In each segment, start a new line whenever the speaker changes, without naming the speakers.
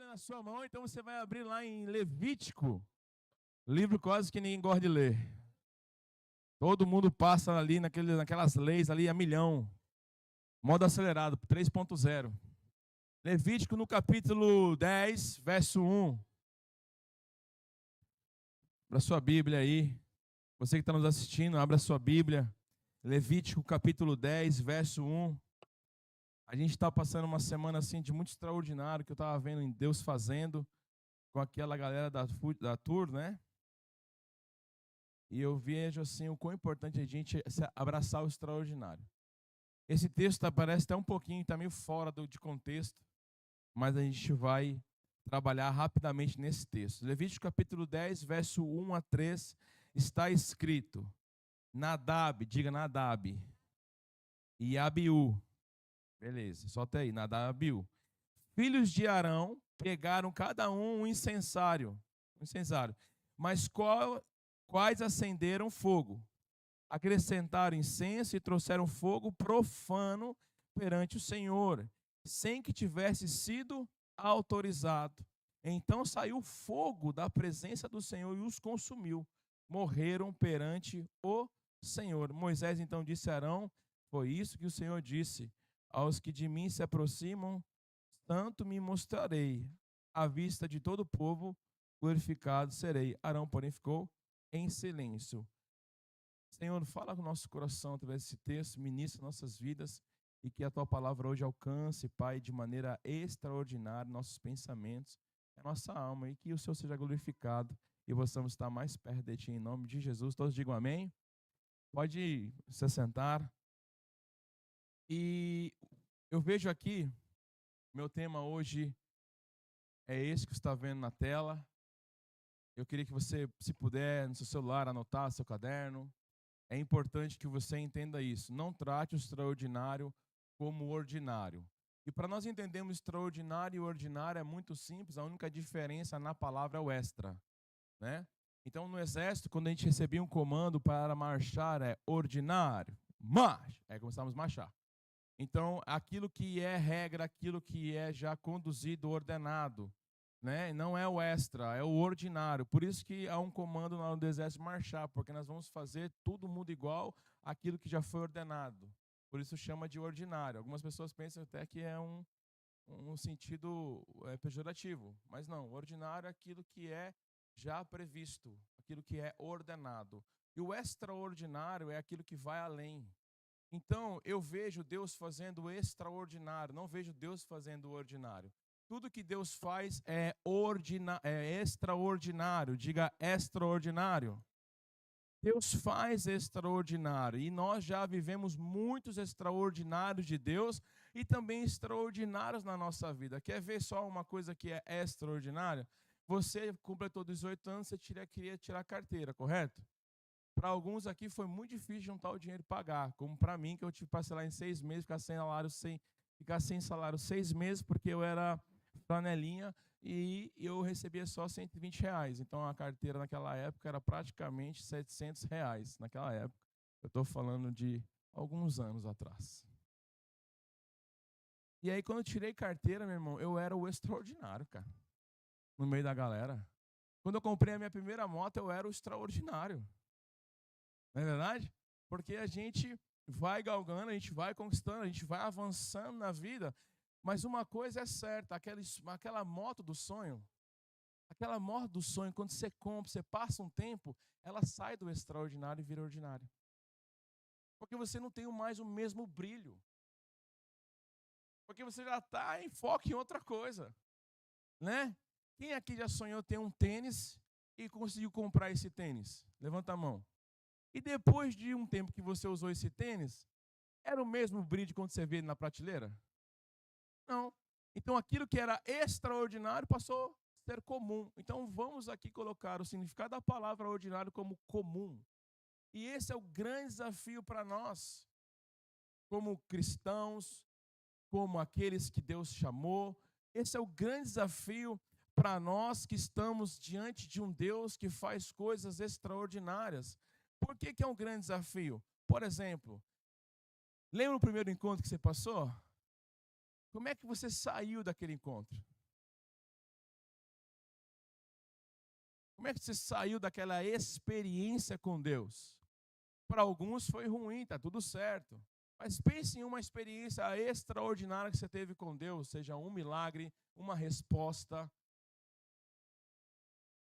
na sua mão, então você vai abrir lá em Levítico, livro quase que ninguém gosta de ler. Todo mundo passa ali naquelas leis ali a milhão. Modo acelerado, 3.0. Levítico no capítulo 10, verso 1. Abra sua Bíblia aí. Você que está nos assistindo, abra sua Bíblia. Levítico capítulo 10, verso 1. A gente está passando uma semana assim de muito extraordinário que eu estava vendo em Deus fazendo com aquela galera da Tour, né? E eu vejo assim o quão importante é a gente abraçar o extraordinário. Esse texto parece até um pouquinho, está meio fora de contexto, mas a gente vai trabalhar rapidamente nesse texto. Levítico capítulo 10, verso 1 a 3, está escrito: Nadab, diga Nadab, e Abiú, beleza, só até aí, Nadab e Abiú, filhos de Arão, pegaram cada um incensário, mas quais acenderam fogo? Acrescentaram incenso e trouxeram fogo profano perante o Senhor, sem que tivesse sido autorizado. Então saiu fogo da presença do Senhor e os consumiu. Morreram perante o Senhor. Moisés então disse a Arão: foi isso que o Senhor disse: aos que de mim se aproximam, tanto me mostrarei, à vista de todo o povo, glorificado serei. Arão, porém, ficou em silêncio. Senhor, fala com o nosso coração através desse texto, ministra nossas vidas e que a Tua palavra hoje alcance, Pai, de maneira extraordinária nossos pensamentos, a nossa alma, e que o Senhor seja glorificado e possamos estar mais perto de Ti, em nome de Jesus. Todos digam amém. Pode se sentar. E eu vejo aqui, meu tema hoje é esse que você está vendo na tela. Eu queria que você, se puder, no seu celular, anotar seu caderno. É importante que você entenda isso. Não trate o extraordinário como ordinário. E para nós entendermos extraordinário e ordinário é muito simples. A única diferença na palavra é o extra, né? Então, no exército, quando a gente recebia um comando para marchar, é ordinário, marcha. Aí começamos a marchar. Então, aquilo que é regra, aquilo que é já conduzido, ordenado, né? Não é o extra, é o ordinário. Por isso que há um comando no do exército marchar, porque nós vamos fazer todo mundo igual àquilo que já foi ordenado. Por isso chama de ordinário. Algumas pessoas pensam até que é um sentido pejorativo, mas não. Ordinário é aquilo que é já previsto, aquilo que é ordenado. E o extraordinário é aquilo que vai além. Então, eu vejo Deus fazendo o extraordinário, não vejo Deus fazendo o ordinário. Tudo que Deus faz é extraordinário. Diga extraordinário. Deus faz extraordinário. E nós já vivemos muitos extraordinários de Deus e também extraordinários na nossa vida. Quer ver só uma coisa que é extraordinária? Você completou 18 anos, você queria tirar carteira, correto? Para alguns aqui foi muito difícil juntar o dinheiro e pagar, como para mim, que eu tive que parcelar em 6 meses, ficar sem salário 6 meses, porque eu era flanelinha e eu recebia só R$ 120. Então a carteira naquela época era praticamente R$ 700, naquela época. Eu estou falando de alguns anos atrás. E aí quando eu tirei carteira, meu irmão, eu era o extraordinário, cara, no meio da galera. Quando eu comprei a minha primeira moto, eu era o extraordinário. Não é verdade? Porque a gente vai galgando, a gente vai conquistando, a gente vai avançando na vida. Mas uma coisa é certa, aquela moto do sonho, quando você compra, você passa um tempo, ela sai do extraordinário e vira ordinário. Porque você não tem mais o mesmo brilho. Porque você já está em foco em outra coisa. Né? Quem aqui já sonhou ter um tênis e conseguiu comprar esse tênis? Levanta a mão. E depois de um tempo que você usou esse tênis, era o mesmo brilho quando você vê ele na prateleira? Não. Então aquilo que era extraordinário passou a ser comum. Então vamos aqui colocar o significado da palavra ordinário como comum. E esse é o grande desafio para nós, como cristãos, como aqueles que Deus chamou. Esse é o grande desafio para nós que estamos diante de um Deus que faz coisas extraordinárias. Por que é um grande desafio? Por exemplo, lembra o primeiro encontro que você passou? Como é que você saiu daquele encontro? Como é que você saiu daquela experiência com Deus? Para alguns foi ruim, tá tudo certo. Mas pense em uma experiência extraordinária que você teve com Deus, seja um milagre, uma resposta.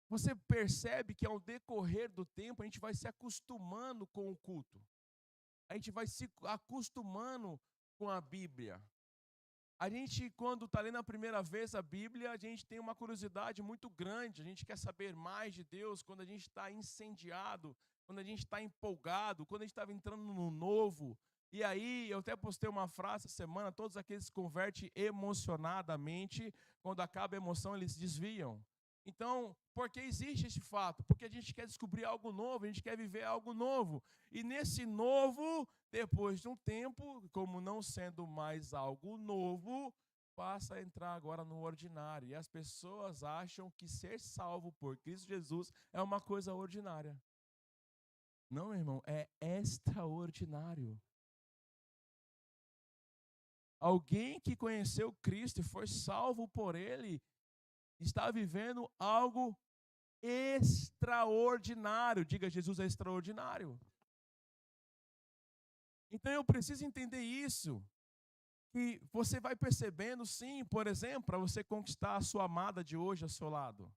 Você percebe que ao decorrer do tempo a gente vai se acostumando com o culto. A gente vai se acostumando com a Bíblia. A gente, quando está lendo a primeira vez a Bíblia, a gente tem uma curiosidade muito grande. A gente quer saber mais de Deus quando a gente está incendiado, quando a gente está empolgado, quando a gente estava entrando no novo. E aí, eu até postei uma frase essa semana, todos aqueles que se convertem emocionadamente, quando acaba a emoção, eles desviam. Então, por que existe esse fato? Porque a gente quer descobrir algo novo, a gente quer viver algo novo. E nesse novo, depois de um tempo, como não sendo mais algo novo, passa a entrar agora no ordinário. E as pessoas acham que ser salvo por Cristo Jesus é uma coisa ordinária. Não, meu irmão, é extraordinário. Alguém que conheceu Cristo e foi salvo por Ele, está vivendo algo extraordinário. Diga, Jesus é extraordinário. Então eu preciso entender isso. Que você vai percebendo, sim, por exemplo, para você conquistar a sua amada de hoje ao seu lado.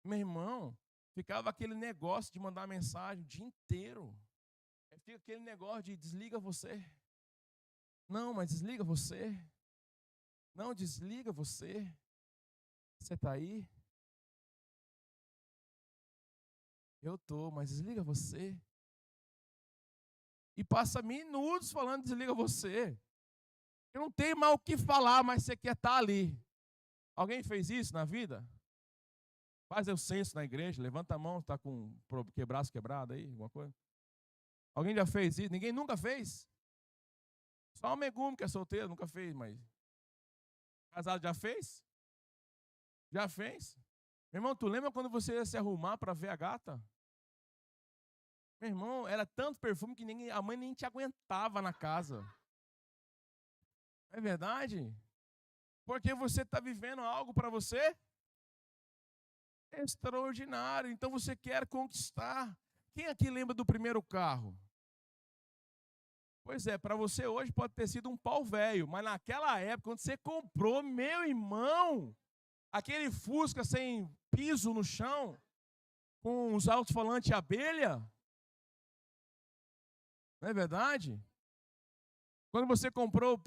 Meu irmão, ficava aquele negócio de mandar mensagem o dia inteiro. Fica aquele negócio de desliga você. Não, mas desliga você. Não, desliga você. Você está aí? Eu tô, mas desliga você. E passa minutos falando desliga você. Eu não tenho mais o que falar, mas você quer estar ali. Alguém fez isso na vida? Faz o censo na igreja, levanta a mão, está com o braço quebrado aí, alguma coisa? Alguém já fez isso? Ninguém nunca fez? Só o Megume que é solteiro, nunca fez, mas... Casado já fez? Já fez? Meu irmão, tu lembra quando você ia se arrumar para ver a gata? Meu irmão, era tanto perfume que a mãe nem te aguentava na casa. É verdade? Porque você está vivendo algo para você extraordinário. Então você quer conquistar. Quem aqui lembra do primeiro carro? Pois é, para você hoje pode ter sido um pau velho, mas naquela época, quando você comprou, meu irmão, aquele Fusca sem piso no chão, com os alto-falantes abelha, não é verdade? Quando você comprou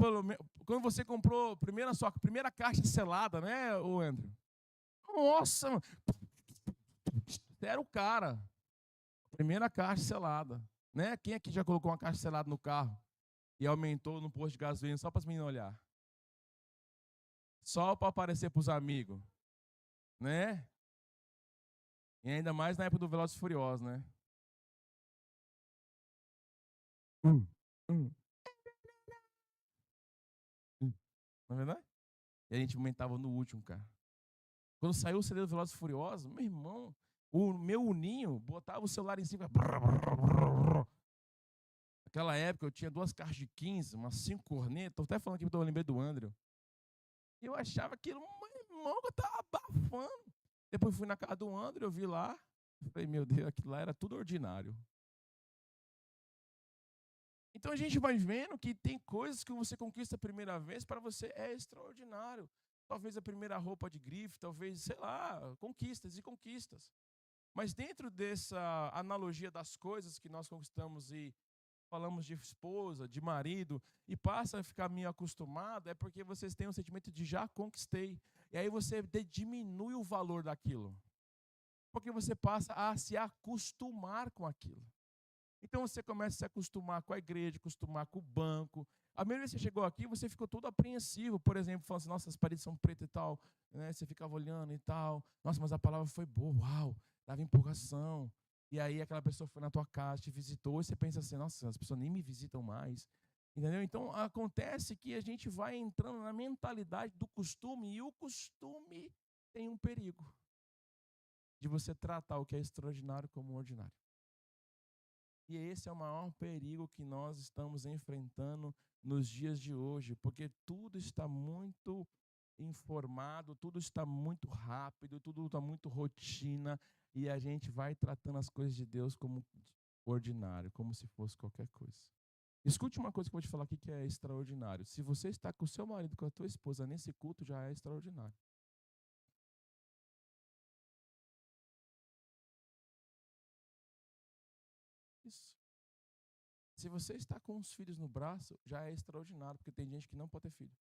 primeiro a sua primeira caixa selada, né, o Andrew? Nossa, era o cara. Primeira caixa selada, né? Quem aqui já colocou uma caixa selada no carro e aumentou no posto de gasolina só para as meninas olhar? Só para aparecer para os amigos, né? E ainda mais na época do Velozes e Furiosos, né? Hum, hum, Não é verdade? E a gente aumentava no último, cara. Quando saiu o CD do Velozes e Furiosos, meu irmão, o meu uninho botava o celular em cima. Naquela época eu tinha 2 caixas de 15, umas 5 cornetas. Estou até falando aqui porque eu lembrei do Andrew. E eu achava aquilo, meu irmão, que eu estava abafando. Depois fui na casa do Andrew, eu vi lá. Eu falei, meu Deus, aquilo lá era tudo ordinário. Então a gente vai vendo que tem coisas que você conquista a primeira vez, para você é extraordinário. Talvez a primeira roupa de grife, talvez, sei lá, conquistas e conquistas. Mas dentro dessa analogia das coisas que nós conquistamos e falamos de esposa, de marido, e passa a ficar meio acostumado, é porque vocês têm um sentimento de já conquistei. E aí você diminui o valor daquilo. Porque você passa a se acostumar com aquilo. Então você começa a se acostumar com a igreja, acostumar com o banco. A primeira vez que você chegou aqui, você ficou todo apreensivo, por exemplo, falando assim, nossa, as paredes são pretas e tal, né? Você ficava olhando e tal. Nossa, mas a palavra foi boa, uau, dava empolgação. E aí aquela pessoa foi na tua casa, te visitou, e você pensa assim, nossa, as pessoas nem me visitam mais. Entendeu? Então acontece que a gente vai entrando na mentalidade do costume, e o costume tem um perigo de você tratar o que é extraordinário como ordinário. E esse é o maior perigo que nós estamos enfrentando nos dias de hoje, porque tudo está muito informado, tudo está muito rápido, tudo está muito rotina, e a gente vai tratando as coisas de Deus como ordinário, como se fosse qualquer coisa. Escute uma coisa que eu vou te falar aqui que é extraordinário. Se você está com o seu marido, com a tua esposa nesse culto, já é extraordinário. Isso. Se você está com os filhos no braço, já é extraordinário, porque tem gente que não pode ter filho.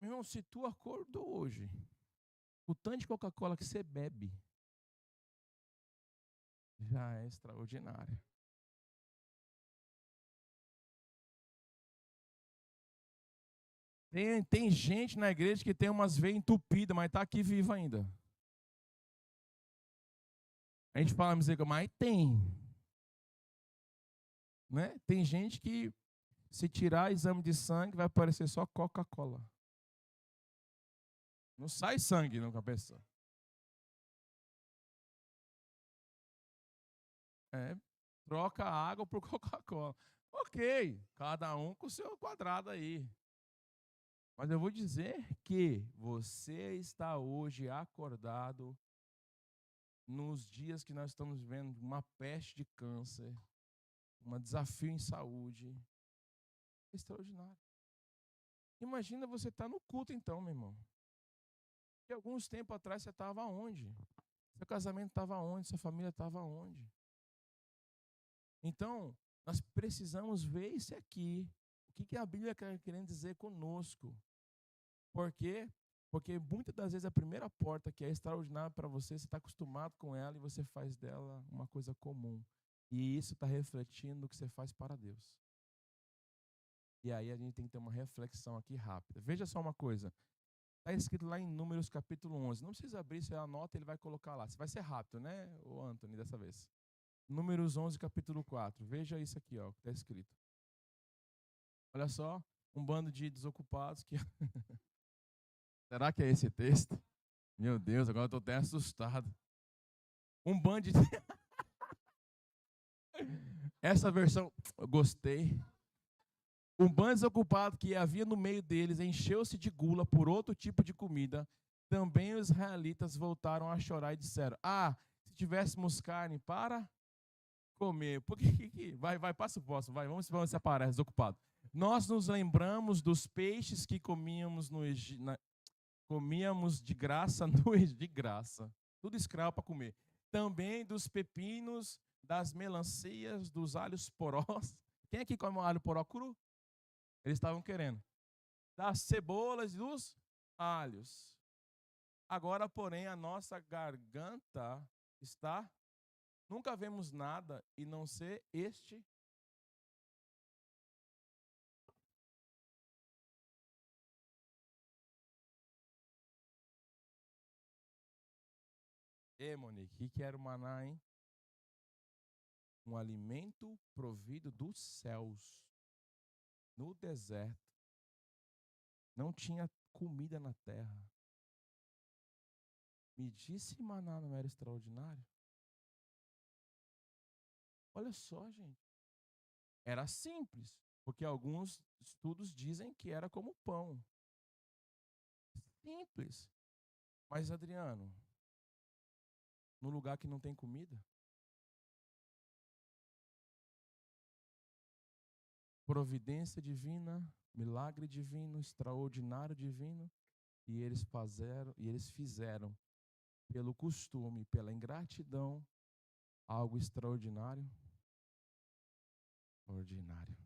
Meu irmão, se tu acordou hoje, o tanto de Coca-Cola que você bebe, já é extraordinário. Tem gente na igreja que tem umas veias entupidas, mas está aqui viva ainda. A gente fala, mas tem. Né? Tem gente que, se tirar exame de sangue, vai aparecer só Coca-Cola. Não sai sangue na cabeça. Troca a água por Coca-Cola. Ok, cada um com o seu quadrado aí. Mas eu vou dizer que você está hoje acordado nos dias que nós estamos vivendo uma peste de câncer, um desafio em saúde. Extraordinário. Imagina você estar no culto então, meu irmão. E alguns tempos atrás você estava onde? Seu casamento estava onde? Sua família estava onde? Então, nós precisamos ver isso aqui. O que a Bíblia está querendo dizer conosco? Por quê? Porque muitas das vezes a primeira porta que é extraordinária para você, você está acostumado com ela e você faz dela uma coisa comum. E isso está refletindo o que você faz para Deus. E aí a gente tem que ter uma reflexão aqui rápida. Veja só uma coisa. Está escrito lá em Números capítulo 11. Não precisa abrir, você anota, ele vai colocar lá. Você vai ser rápido, né, o Anthony, dessa vez. Números 11, capítulo 4. Veja isso aqui, ó, que está escrito. Olha só, um bando de desocupados que... Será que é esse texto? Meu Deus, agora eu estou até assustado. Um bando de... Essa versão, eu gostei. Um bando desocupado que havia no meio deles encheu-se de gula por outro tipo de comida. Também os israelitas voltaram a chorar e disseram: se tivéssemos carne para comer. Por que? Vai, passa o próximo, vai, vamos separar, desocupado. Nós nos lembramos dos peixes que comíamos no Egito, comíamos de graça no Egito, de graça. Tudo escravo para comer. Também dos pepinos, das melancias, dos alhos porós. Quem aqui come um alho poró cru? Eles estavam querendo. Das cebolas e dos alhos. Agora, porém, a nossa garganta está... Nunca vemos nada e não ser este... Monique, o que era o maná, hein? Um alimento provido dos céus. No deserto. Não tinha comida na terra. Me disse maná não era extraordinário? Olha só, gente. Era simples, porque alguns estudos dizem que era como pão. Simples. Mas, Adriano, no lugar que não tem comida, providência divina, milagre divino, extraordinário divino, e eles fizeram pelo costume, pela ingratidão, algo extraordinário, ordinário.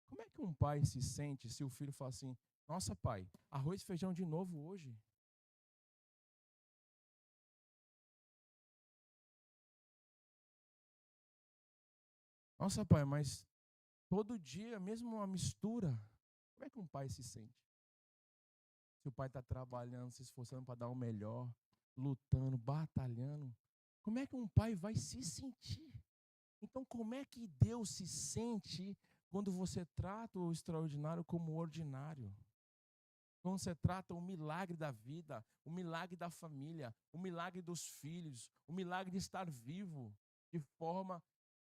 Como é que um pai se sente se o filho fala assim: nossa, pai, arroz e feijão de novo hoje? Nossa, pai, mas todo dia, mesmo uma mistura. Como é que um pai se sente? Se o pai está trabalhando, se esforçando para dar o melhor, lutando, batalhando, como é que um pai vai se sentir? Então, como é que Deus se sente quando você trata o extraordinário como ordinário? Quando você trata o milagre da vida, o milagre da família, o milagre dos filhos, o milagre de estar vivo, de forma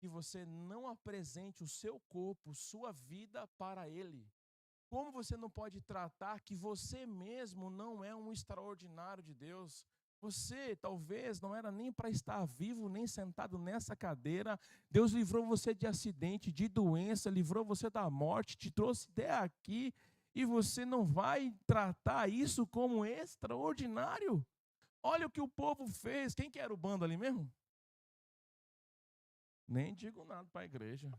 que você não apresente o seu corpo, sua vida para Ele? Como você não pode tratar que você mesmo não é um extraordinário de Deus? Você talvez não era nem para estar vivo, nem sentado nessa cadeira. Deus livrou você de acidente, de doença, livrou você da morte, te trouxe até aqui, e você não vai tratar isso como extraordinário? Olha o que o povo fez. Quem que era o bando ali mesmo? Nem digo nada para a igreja.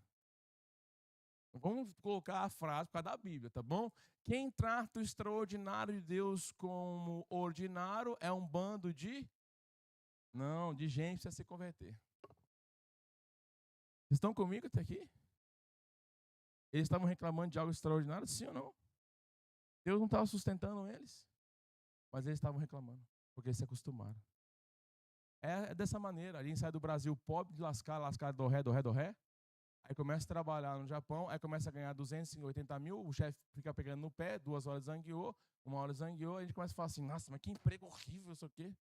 Vamos colocar a frase por causa da Bíblia, tá bom? Quem trata o extraordinário de Deus como ordinário é um bando de... Não, de gente que precisa se converter. Vocês estão comigo até aqui? Eles estavam reclamando de algo extraordinário, sim ou não? Deus não estava sustentando eles, mas eles estavam reclamando, porque eles se acostumaram. É dessa maneira, a gente sai do Brasil pobre de lascar do ré, do ré, do ré. Aí começa a trabalhar no Japão, aí começa a ganhar 280 mil, o chefe fica pegando no pé, 2 horas zangueou, 1 hora zangueou, a gente começa a falar assim, nossa, mas que emprego horrível isso aqui.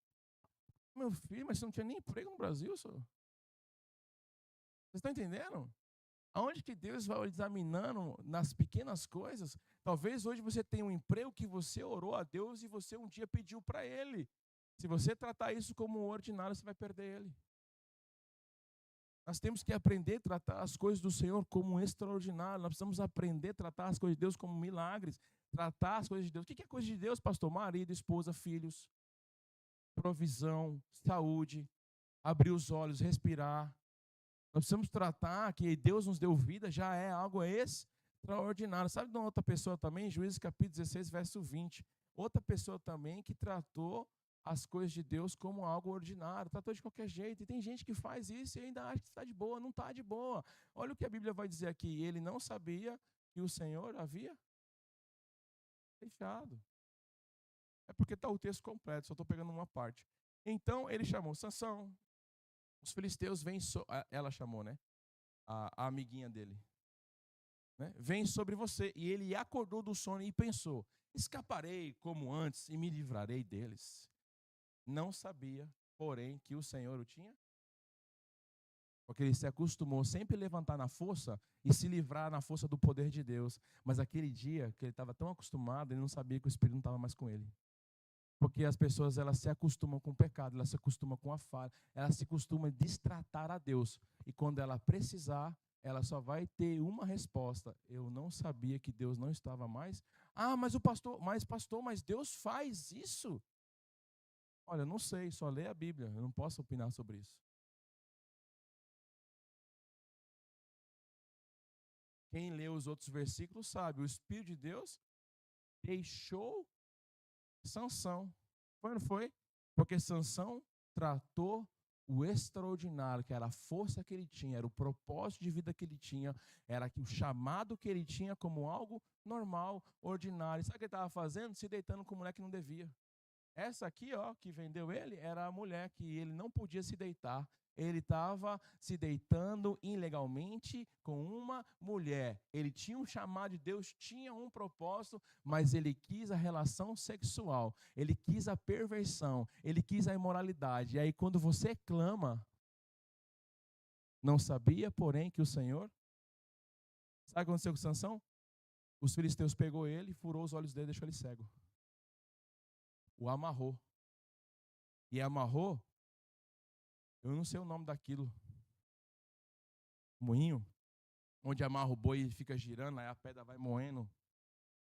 Meu filho, mas você não tinha nem emprego no Brasil, senhor? Vocês estão entendendo? Aonde que Deus vai examinando nas pequenas coisas? Talvez hoje você tenha um emprego que você orou a Deus e você um dia pediu para Ele. Se você tratar isso como ordinário, você vai perder Ele. Nós temos que aprender a tratar as coisas do Senhor como extraordinário. Nós precisamos aprender a tratar as coisas de Deus como milagres. Tratar as coisas de Deus. O que é coisa de Deus, pastor? Marido, esposa, filhos, provisão, saúde, abrir os olhos, respirar. Nós precisamos tratar que Deus nos deu vida, já é algo extraordinário. Sabe de uma outra pessoa também? Juízes capítulo 16, verso 20. Outra pessoa também que tratou as coisas de Deus como algo ordinário, tratou de qualquer jeito. E tem gente que faz isso e ainda acha que está de boa, não está de boa. Olha o que a Bíblia vai dizer aqui. Ele não sabia que o Senhor havia deixado. É porque está o texto completo, só estou pegando uma parte. Então ele chamou Sansão. Os filisteus vêm, ela chamou, né? A amiguinha dele. Né? Vem sobre você. E ele acordou do sono e pensou, escaparei como antes e me livrarei deles. Não sabia, porém, que o Senhor o tinha. Porque ele se acostumou sempre a levantar na força e se livrar na força do poder de Deus. Mas aquele dia que ele estava tão acostumado, ele não sabia que o Espírito não estava mais com ele. Porque as pessoas, elas se acostumam com o pecado, elas se acostumam com a falha, elas se acostumam a destratar a Deus. E quando ela precisar, ela só vai ter uma resposta. Eu não sabia que Deus não estava mais. Ah, mas mas Deus faz isso? Olha, eu não sei, só lê a Bíblia, eu não posso opinar sobre isso. Quem lê os outros versículos sabe, o Espírito de Deus deixou Sansão. Foi ou não foi? Porque Sansão tratou o extraordinário, que era a força que ele tinha, era o propósito de vida que ele tinha, era o chamado que ele tinha como algo normal, ordinário. Sabe o que ele estava fazendo? Se deitando com mulher que não devia. Essa aqui, ó, que vendeu ele, era a mulher que ele não podia se deitar. Ele estava se deitando ilegalmente com uma mulher. Ele tinha um chamado de Deus, tinha um propósito, mas ele quis a relação sexual. Ele quis a perversão. Ele quis a imoralidade. E aí, quando você clama, não sabia, porém, que o Senhor... Sabe o que aconteceu com Sansão? Os filisteus pegou ele, furou os olhos dele e deixou ele cego. O amarrou. E amarrou, eu não sei o nome daquilo. Moinho, onde amarra o boi e fica girando, aí a pedra vai moendo.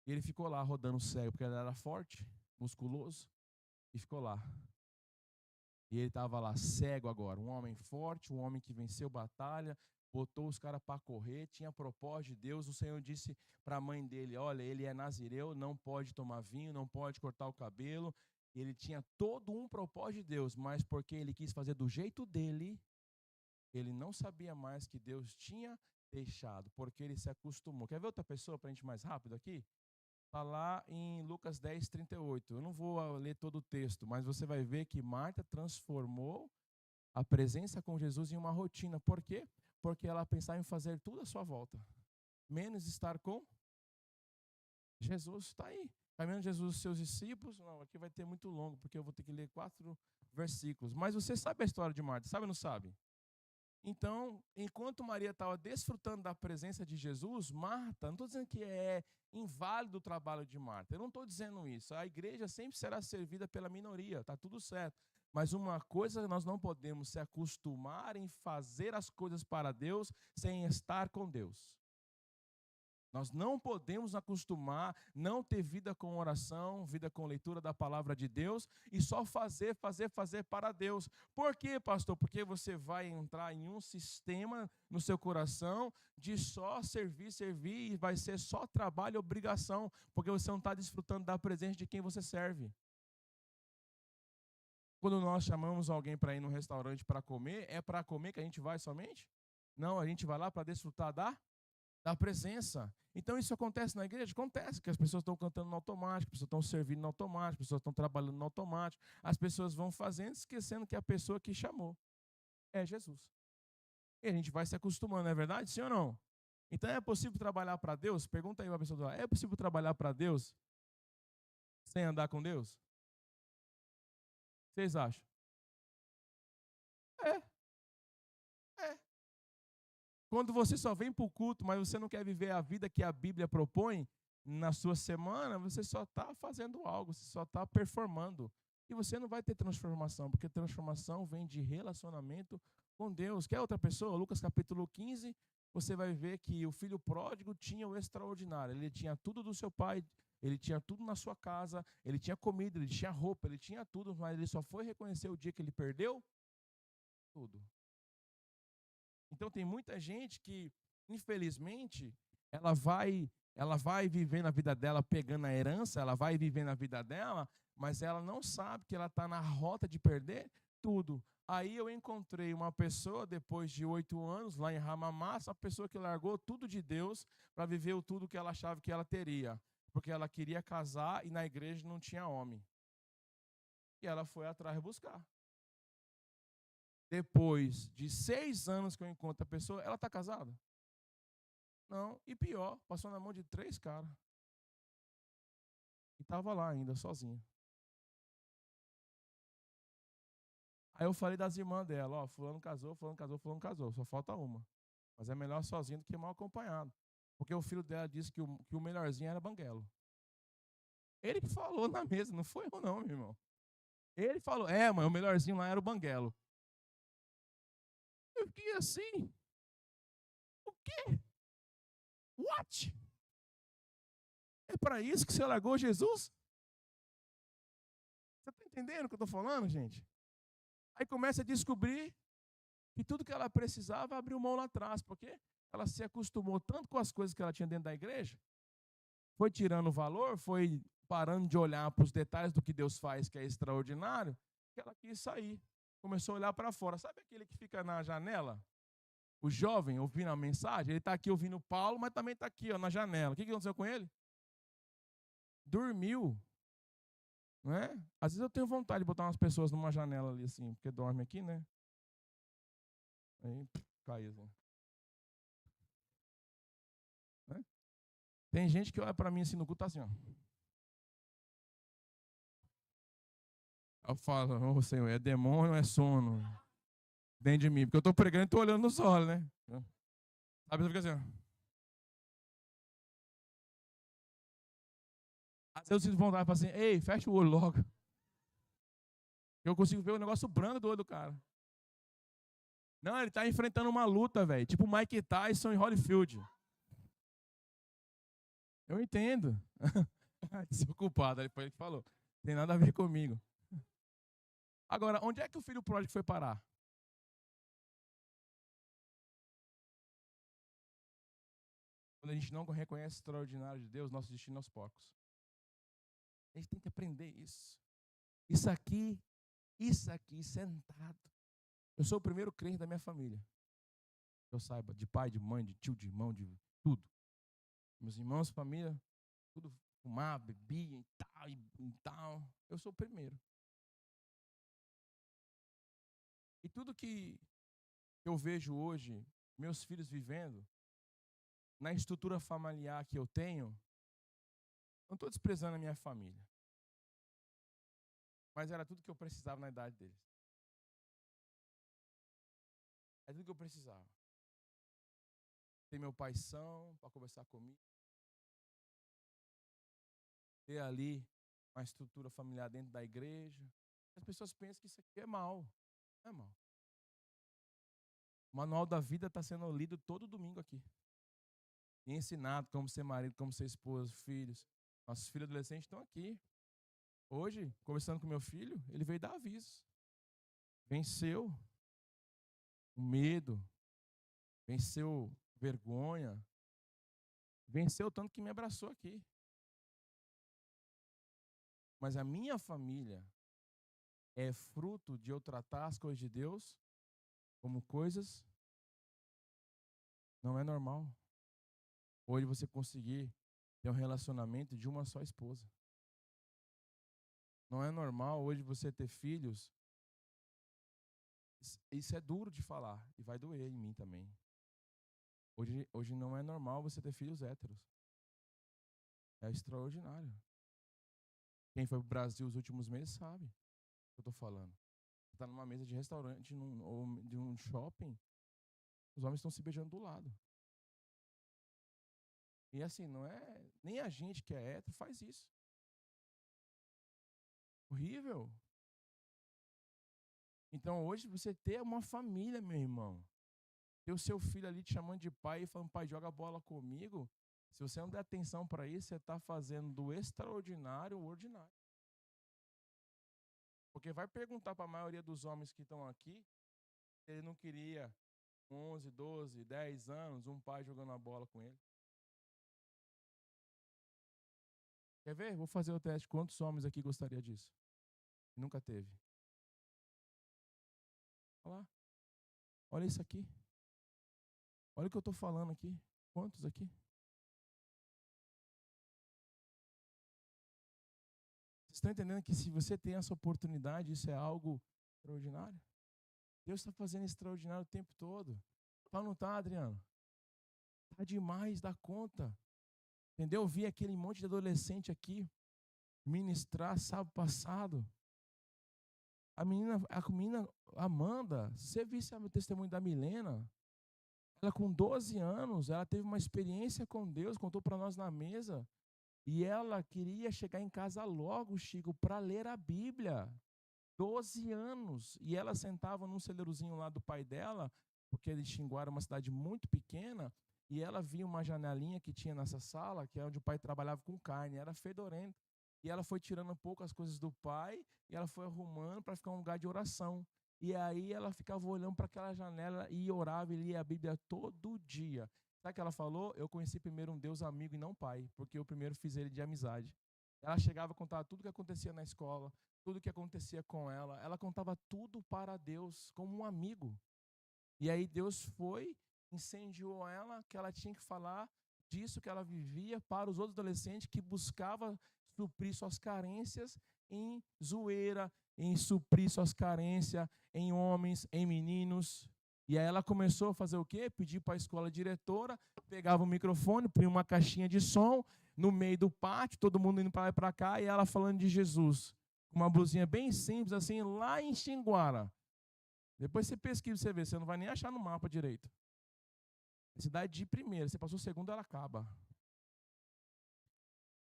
E ele ficou lá rodando cego, porque ele era forte, musculoso, e ficou lá. E ele estava lá cego agora, um homem forte, um homem que venceu batalha, botou os caras para correr, tinha propósito de Deus. O Senhor disse para a mãe dele, olha, ele é nazireu, não pode tomar vinho, não pode cortar o cabelo. Ele tinha todo um propósito de Deus, mas porque ele quis fazer do jeito dele, ele não sabia mais que Deus tinha deixado, porque ele se acostumou. Quer ver outra pessoa para a gente mais rápido aqui? Está lá em Lucas 10, 38. Eu não vou ler todo o texto, mas você vai ver que Marta transformou a presença com Jesus em uma rotina. Por quê? Porque ela pensava em fazer tudo à sua volta, menos estar com Jesus. Está aí. Caminhando Jesus e seus discípulos. Não, aqui vai ter muito longo, porque eu vou ter que ler 4 versículos. Mas você sabe a história de Marta, sabe ou não sabe? Então, enquanto Maria estava desfrutando da presença de Jesus, Marta, não estou dizendo que é inválido o trabalho de Marta, eu não estou dizendo isso. A igreja sempre será servida pela minoria, está tudo certo. Mas uma coisa nós não podemos se acostumar em fazer as coisas para Deus sem estar com Deus. Nós não podemos acostumar, não ter vida com oração, vida com leitura da palavra de Deus e só fazer para Deus. Por quê, pastor? Porque você vai entrar em um sistema no seu coração de só servir e vai ser só trabalho e obrigação, porque você não está desfrutando da presença de quem você serve. Quando nós chamamos alguém para ir no restaurante para comer, é para comer que a gente vai somente? Não, a gente vai lá para desfrutar da presença. Então isso acontece na igreja? Acontece, que as pessoas estão cantando no automático, as pessoas estão servindo no automático, as pessoas estão trabalhando no automático, as pessoas vão fazendo, esquecendo que a pessoa que chamou é Jesus. E a gente vai se acostumando, não é verdade? Sim ou não? Então é possível trabalhar para Deus? Pergunta aí uma pessoa do lado, é possível trabalhar para Deus sem andar com Deus? Vocês acham? É, é. Quando você só vem para o culto, mas você não quer viver a vida que a Bíblia propõe na sua semana, você só está fazendo algo, você só está performando. E você não vai ter transformação, porque transformação vem de relacionamento com Deus. Quer outra pessoa? Lucas capítulo 15, você vai ver que o filho pródigo tinha o extraordinário. Ele tinha tudo do seu pai, ele tinha tudo na sua casa, ele tinha comida, ele tinha roupa, ele tinha tudo, mas ele só foi reconhecer o dia que ele perdeu tudo. Então tem muita gente que, infelizmente, ela vai vivendo a vida dela pegando a herança, ela vai vivendo a vida dela, mas ela não sabe que ela está na rota de perder tudo. Aí eu encontrei uma pessoa, depois de 8 anos, lá em Ramamassa, uma pessoa que largou tudo de Deus para viver o tudo que ela achava que ela teria. Porque ela queria casar e na igreja não tinha homem. E ela foi atrás buscar. Depois de 6 anos que eu encontro a pessoa, ela está casada? Não, e pior, passou na mão de 3 caras. E estava lá ainda, sozinha. Aí eu falei das irmãs dela, ó, fulano casou, fulano casou, fulano casou, só falta uma. Mas é melhor sozinho do que mal acompanhado. Porque o filho dela disse que o melhorzinho era banguelo. Ele que falou na mesa, não foi eu não, meu irmão. Ele falou, mãe, o melhorzinho lá era o banguelo. Eu fiquei assim, o quê? What? É para isso que você largou Jesus? Você está entendendo o que eu estou falando, gente? Aí começa a descobrir que tudo que ela precisava abriu mão lá atrás, porque ela se acostumou tanto com as coisas que ela tinha dentro da igreja, foi tirando o valor, foi parando de olhar para os detalhes do que Deus faz, que é extraordinário, que ela quis sair. Começou a olhar para fora. Sabe aquele que fica na janela? O jovem ouvindo a mensagem, ele está aqui ouvindo Paulo, mas também está aqui ó, na janela. O que aconteceu com ele? Dormiu. Não é? Às vezes eu tenho vontade de botar umas pessoas numa janela ali assim, porque dorme aqui, né? Aí caiu assim. Né? Tem gente que olha para mim assim no culto, tá assim, ó. Eu falo, ô Senhor, é demônio ou é sono? Dentro de mim, porque eu estou pregando e estou olhando nos olhos, né? Sabe, você fica assim, ó. Às vezes eu sinto vontade de falar assim, ei, fecha o olho logo. Eu consigo ver o negócio branco do olho do cara. Não, ele está enfrentando uma luta, velho. Tipo Mike Tyson em Holyfield. Eu entendo. Desocupado, foi ele que falou. Tem nada a ver comigo. Agora, onde é que o filho pródigo foi parar? Quando a gente não reconhece o extraordinário de Deus, nosso destino é aos porcos. A gente tem que aprender isso. Isso aqui, sentado. Eu sou o primeiro crente da minha família. Eu saiba, de pai, de mãe, de tio, de irmão, de tudo. Meus irmãos, família, tudo fumava, bebia e tal, e tal. Eu sou o primeiro. E tudo que eu vejo hoje, meus filhos vivendo, na estrutura familiar que eu tenho, não estou desprezando a minha família. Mas era tudo que eu precisava na idade deles. É tudo que eu precisava. Ter meu pai são para conversar comigo. Ter ali uma estrutura familiar dentro da igreja. As pessoas pensam que isso aqui é mal. Não é mal. O manual da vida está sendo lido todo domingo aqui. E ensinado como ser marido, como ser esposa, filhos. Nossos filhos adolescentes estão aqui. Hoje, conversando com meu filho, ele veio dar aviso. Venceu o medo, venceu vergonha, venceu tanto que me abraçou aqui. Mas a minha família é fruto de eu tratar as coisas de Deus como coisas não é normal. Hoje você conseguir ter um relacionamento de uma só esposa. Não é normal hoje você ter filhos. Isso é duro de falar e vai doer em mim também. Hoje não é normal você ter filhos héteros. É extraordinário. Quem foi para o Brasil os últimos meses sabe o que eu estou falando. Você está numa mesa de restaurante ou de um shopping, os homens estão se beijando do lado. E assim, não é. Nem a gente que é hétero faz isso. Horrível. Então hoje você ter uma família, meu irmão. Ter o seu filho ali te chamando de pai e falando, pai, joga bola comigo. Se você não der atenção para isso, você está fazendo do extraordinário o ordinário. Porque vai perguntar para a maioria dos homens que estão aqui, se ele não queria 11, 12, 10 anos, um pai jogando a bola com ele. Quer ver? Vou fazer o teste. Quantos homens aqui gostaria disso? Nunca teve. Olha lá. Olha isso aqui. Olha o que eu estou falando aqui. Quantos aqui? Vocês estão entendendo que se você tem essa oportunidade, isso é algo extraordinário? Deus está fazendo extraordinário o tempo todo. Tá ou não tá, Adriano? Tá demais da conta. Entendeu? Eu vi aquele monte de adolescente aqui ministrar sábado passado. A menina Amanda, você viu o testemunho da Milena? Ela com 12 anos, ela teve uma experiência com Deus, contou para nós na mesa. E ela queria chegar em casa logo, Chico, para ler a Bíblia. 12 anos. E ela sentava num celeirozinho lá do pai dela, porque eles Xinguara uma cidade muito pequena, e ela via uma janelinha que tinha nessa sala, que é onde o pai trabalhava com carne, era fedorento. E ela foi tirando um pouco as coisas do pai, e ela foi arrumando para ficar um lugar de oração. E aí ela ficava olhando para aquela janela e orava e lia a Bíblia todo dia. Sabe o que ela falou? Eu conheci primeiro um Deus amigo e não pai, porque eu primeiro fiz ele de amizade. Ela chegava a contar tudo o que acontecia na escola, tudo o que acontecia com ela. Ela contava tudo para Deus, como um amigo. E aí Deus foi, incendiou ela, que ela tinha que falar disso que ela vivia para os outros adolescentes que buscavam suprir suas carências em zoeira, em suprir suas carências em homens, em meninos. E aí ela começou a fazer o quê? Pedir para a escola diretora, pegava o microfone, punha uma caixinha de som no meio do pátio, todo mundo indo para lá e para cá, e ela falando de Jesus. Uma blusinha bem simples, assim, lá em Xinguara. Depois você pesquisa, você vê, você não vai nem achar no mapa direito. Cidade de primeira, você passou segunda, ela acaba.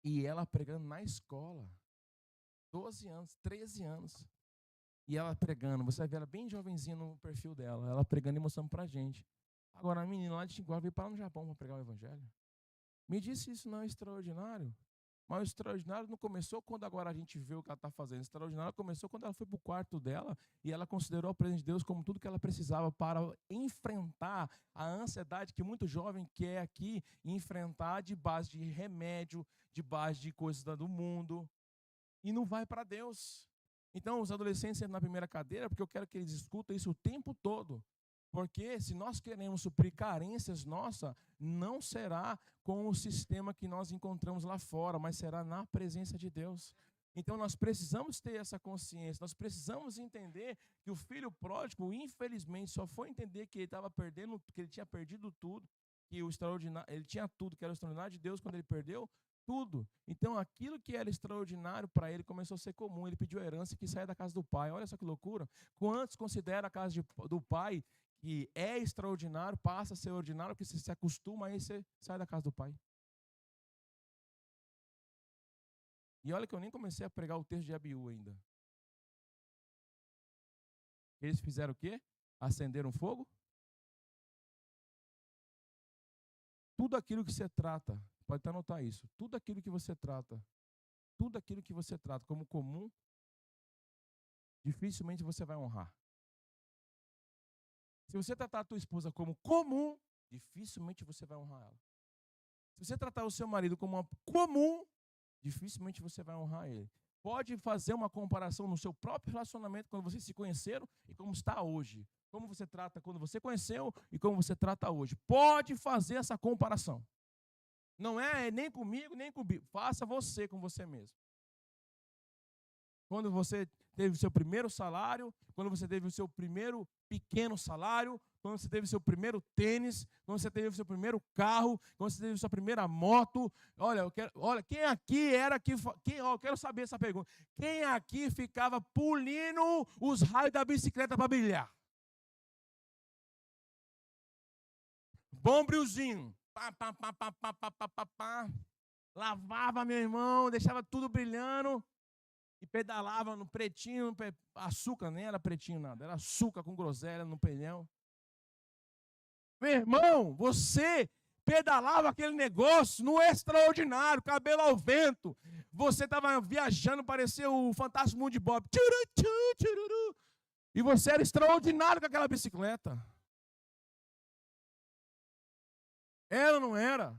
E ela pregando na escola. 12 anos, 13 anos. E ela pregando, você vai ver ela bem jovenzinha no perfil dela, ela pregando e mostrando pra gente. Agora a menina lá de Xinguara veio para lá no Japão para pregar o evangelho. Me disse isso não é extraordinário? Mas o extraordinário não começou quando agora a gente vê o que ela está fazendo. O extraordinário começou quando ela foi para o quarto dela e ela considerou a presença de Deus como tudo que ela precisava para enfrentar a ansiedade que muito jovem quer aqui enfrentar de base de remédio, de base de coisas do mundo. E não vai para Deus. Então, os adolescentes entram na primeira cadeira porque eu quero que eles escutem isso o tempo todo. Porque se nós queremos suprir carências nossas, não será com o sistema que nós encontramos lá fora, mas será na presença de Deus. Então nós precisamos ter essa consciência, nós precisamos entender que o filho pródigo, infelizmente, só foi entender que ele estava perdendo, que ele tinha perdido tudo, que o extraordinário, ele tinha tudo, que era o extraordinário de Deus quando ele perdeu tudo. Então aquilo que era extraordinário para ele começou a ser comum, ele pediu a herança e quis sair da casa do pai. Olha só que loucura. Quantos consideram a casa do pai que é extraordinário passa a ser ordinário, porque você se acostuma, aí você sai da casa do pai. E olha que eu nem comecei a pregar o texto de Abiú ainda. Eles fizeram o quê? Acenderam fogo? Tudo aquilo que você trata, pode até anotar isso, tudo aquilo que você trata como comum, dificilmente você vai honrar. Se você tratar a tua esposa como comum, dificilmente você vai honrar ela. Se você tratar o seu marido como uma comum, dificilmente você vai honrar ele. Pode fazer uma comparação no seu próprio relacionamento quando vocês se conheceram e como está hoje. Como você trata quando você conheceu e como você trata hoje. Pode fazer essa comparação. Não é nem comigo, nem comigo. Faça você com você mesmo. Quando você teve o seu primeiro salário, quando você teve o seu primeiro pequeno salário, quando você teve o seu primeiro tênis, quando você teve o seu primeiro carro, quando você teve a sua primeira moto. Olha, quem aqui era que... eu quero saber essa pergunta. Quem aqui ficava pulindo os raios da bicicleta para brilhar? Bom brilzinho. Pá, pá, pá, pá, pá, pá, pá, pá, pá. Lavava, meu irmão, deixava tudo brilhando. E pedalava no pretinho, açúcar, nem era pretinho nada, era açúcar com groselha no pneu. Meu irmão, você pedalava aquele negócio no extraordinário, cabelo ao vento. Você estava viajando, parecia o Fantástico Mundo de Bob. E você era extraordinário com aquela bicicleta. Era ou não era?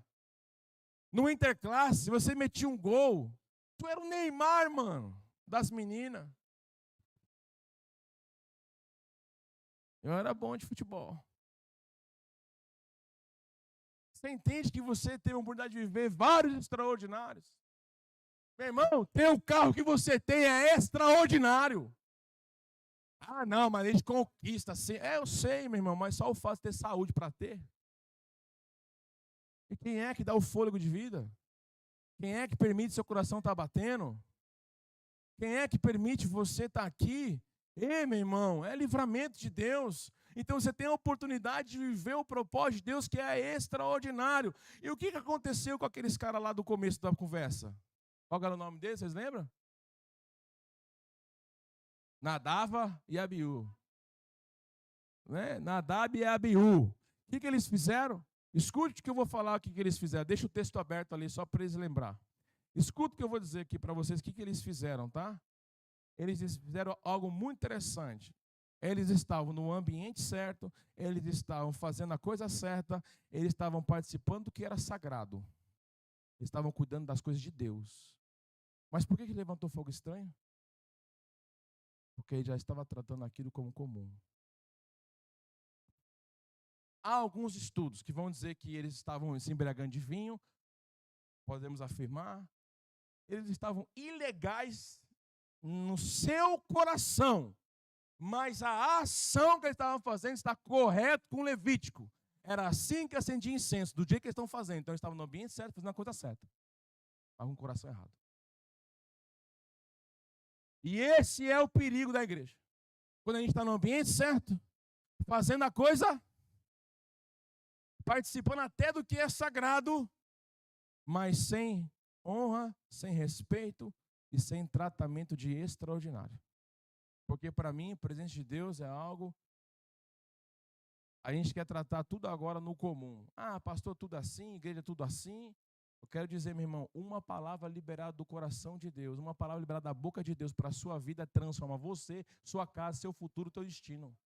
No Interclasse, você metia um gol. Tu era o Neymar, mano, das meninas. Eu era bom de futebol. Você entende que você tem a oportunidade de viver vários extraordinários? Meu irmão, ter o carro que você tem é extraordinário. Ah, não, mas a gente conquista assim. Eu sei, meu irmão, mas só o fato de ter saúde para ter. E quem é que dá o fôlego de vida? Quem é que permite seu coração estar batendo? Quem é que permite você estar aqui? Ei, meu irmão, é livramento de Deus. Então você tem a oportunidade de viver o propósito de Deus que é extraordinário. E o que aconteceu com aqueles caras lá do começo da conversa? Qual era o nome deles, vocês lembram? Nadava e Abiú. Né? Nadab e Abiú. O que eles fizeram? Escute o que eu vou falar, o que eles fizeram. Deixa o texto aberto ali, só para eles lembrar. Escuta o que eu vou dizer aqui para vocês, o que eles fizeram, tá? Eles fizeram algo muito interessante. Eles estavam no ambiente certo, eles estavam fazendo a coisa certa, eles estavam participando do que era sagrado. Eles estavam cuidando das coisas de Deus. Mas por que levantou fogo estranho? Porque ele já estava tratando aquilo como comum. Há alguns estudos que vão dizer que eles estavam se embriagando de vinho, podemos afirmar. Eles estavam ilegais no seu coração, mas a ação que eles estavam fazendo está correta com o Levítico. Era assim que acendia incenso, do dia que eles estão fazendo. Então eles estavam no ambiente certo, fazendo a coisa certa, mas com o coração errado. E esse é o perigo da igreja. Quando a gente está no ambiente certo, fazendo a coisa, participando até do que é sagrado, mas sem honra, sem respeito e sem tratamento de extraordinário. Porque para mim, a presença de Deus é algo... A gente quer tratar tudo agora no comum. Ah, pastor, tudo assim, igreja, tudo assim. Eu quero dizer, meu irmão, uma palavra liberada do coração de Deus, uma palavra liberada da boca de Deus para a sua vida transforma você, sua casa, seu futuro, seu destino.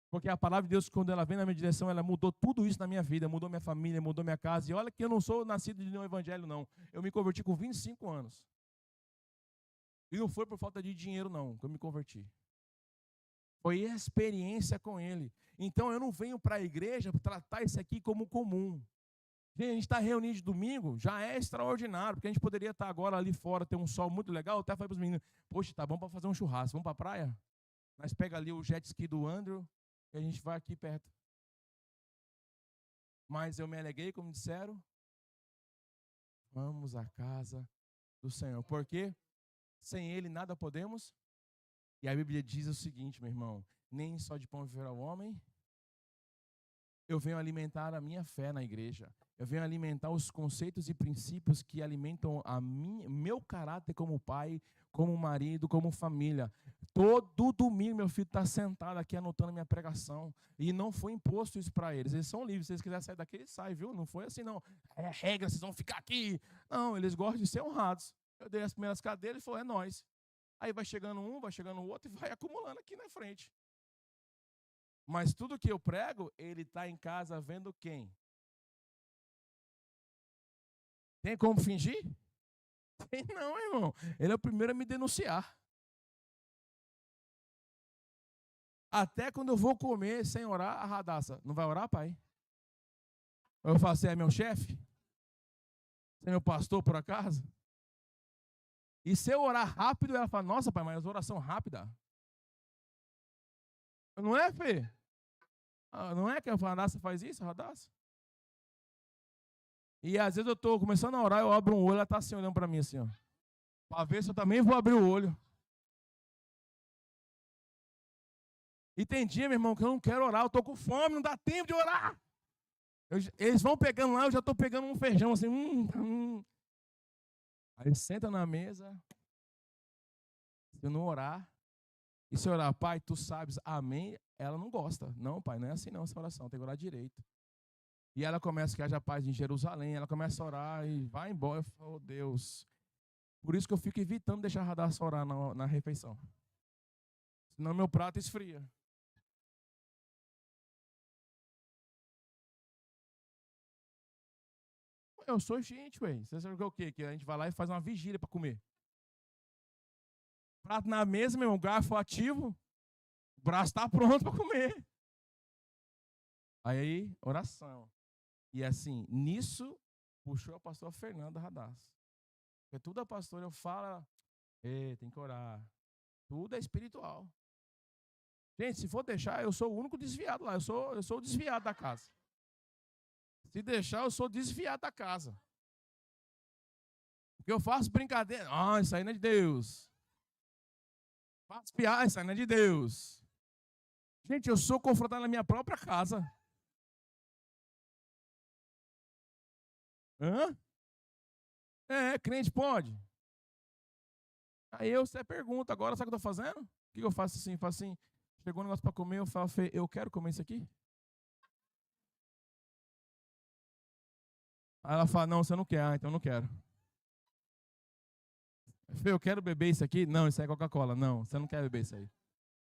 Porque a palavra de Deus, quando ela vem na minha direção, ela mudou tudo isso na minha vida, mudou minha família, mudou minha casa. E olha que eu não sou nascido de nenhum evangelho, não. Eu me converti com 25 anos. E não foi por falta de dinheiro, não, que eu me converti. Foi experiência com Ele. Então eu não venho para a igreja para tratar isso aqui como comum. Gente, a gente está reunido de domingo, já é extraordinário, porque a gente poderia estar agora ali fora, ter um sol muito legal. Eu até falei para os meninos, poxa, tá bom para fazer um churrasco, vamos para a praia? Nós pega ali o jet ski do Andrew e a gente vai aqui perto. Mas eu me alegrei, como disseram, vamos à casa do Senhor. Porque sem Ele nada podemos. E a Bíblia diz o seguinte, meu irmão, nem só de pão viverá o homem, Eu venho alimentar a minha fé na igreja. Eu venho alimentar os conceitos e princípios que alimentam meu caráter como pai, como marido, como família. Todo domingo meu filho está sentado aqui anotando minha pregação. E não foi imposto isso para eles. Eles são livres. Se eles quiserem sair daqui, eles saem, viu? Não foi assim, não. É regra, vocês vão ficar aqui. Não, eles gostam de ser honrados. Eu dei as primeiras cadeiras e falou, é nós. Aí vai chegando um, vai chegando o outro e vai acumulando aqui na frente. Mas tudo que eu prego, ele está em casa vendo quem? Tem como fingir? Tem não, irmão. Ele é o primeiro a me denunciar. Até quando eu vou comer sem orar, a Radassa, não vai orar, pai? Eu falo, você é meu chefe? Você é meu pastor, por acaso? E se eu orar rápido, ela fala, nossa, pai, mas oração rápida. Não é, Fê? Não é que a Radassa faz isso, a Radassa? E às vezes eu estou começando a orar, eu abro um olho, ela está assim olhando para mim assim, ó. Para ver se eu também vou abrir o olho. E tem dia, meu irmão, que eu não quero orar, eu estou com fome, não dá tempo de orar. Eles vão pegando lá, eu já estou pegando um feijão assim. Aí senta na mesa, se eu não orar, e se eu orar, pai, tu sabes, amém, ela não gosta. Não, pai, não é assim não essa oração, tem que orar direito. E ela começa que haja paz em Jerusalém, ela começa a orar e vai embora. Eu falo, oh, Deus. Por isso que eu fico evitando deixar a Radassa orar na refeição. Senão meu prato esfria. Eu sou gente, ué. Você sabe o quê? Que a gente vai lá e faz uma vigília para comer. Prato na mesa, meu irmão, garfo ativo, o braço está pronto para comer. Aí, oração. E assim, nisso, puxou a pastora Fernanda Radassa. Porque tudo a pastora eu falo, tem que orar. Tudo é espiritual. Gente, se for deixar, eu sou o único desviado lá. Eu sou o desviado da casa. Se deixar, eu sou desviado da casa. Porque eu faço brincadeira. Isso aí não é de Deus. Faço piada, isso aí não é de Deus. Gente, eu sou confrontado na minha própria casa. Hã? Crente pode. Aí você pergunta, agora sabe o que eu estou fazendo? O que eu faço assim? Faço assim, chegou um negócio para comer, eu falo, Fê, eu quero comer isso aqui? Aí ela fala, não, você não quer, então eu não quero. Fê, eu quero beber isso aqui? Não, isso aí é Coca-Cola. Não, você não quer beber isso aí.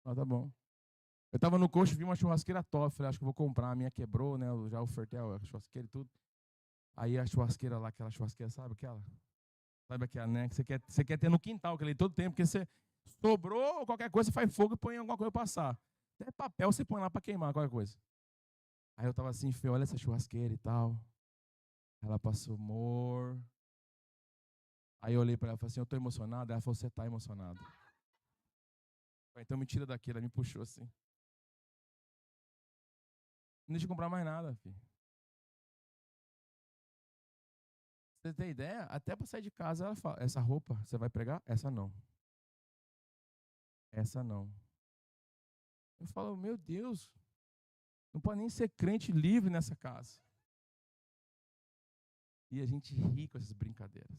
Tá bom. Eu tava no coxo, vi uma churrasqueira top, falei, acho que eu vou comprar, a minha quebrou, né, eu já ofertei a churrasqueira e tudo. Aí a churrasqueira lá, aquela churrasqueira, sabe aquela? Sabe aquela, né, que você quer ter no quintal, que ali todo tempo, porque você sobrou qualquer coisa, você faz fogo e põe alguma coisa pra passar. Até papel você põe lá pra queimar qualquer coisa. Aí eu tava assim, Fê, olha essa churrasqueira e tal. Ela passou, amor. Aí eu olhei pra ela e falei assim, eu tô emocionado. Ela falou, você tá emocionado. Então me tira daqui, ela me puxou assim. Não deixa eu comprar mais nada, filho. Você tem ideia? Até para sair de casa ela fala, essa roupa você vai pregar? Essa não. Essa não. Eu falo, meu Deus, não pode nem ser crente livre nessa casa. E a gente ri com essas brincadeiras.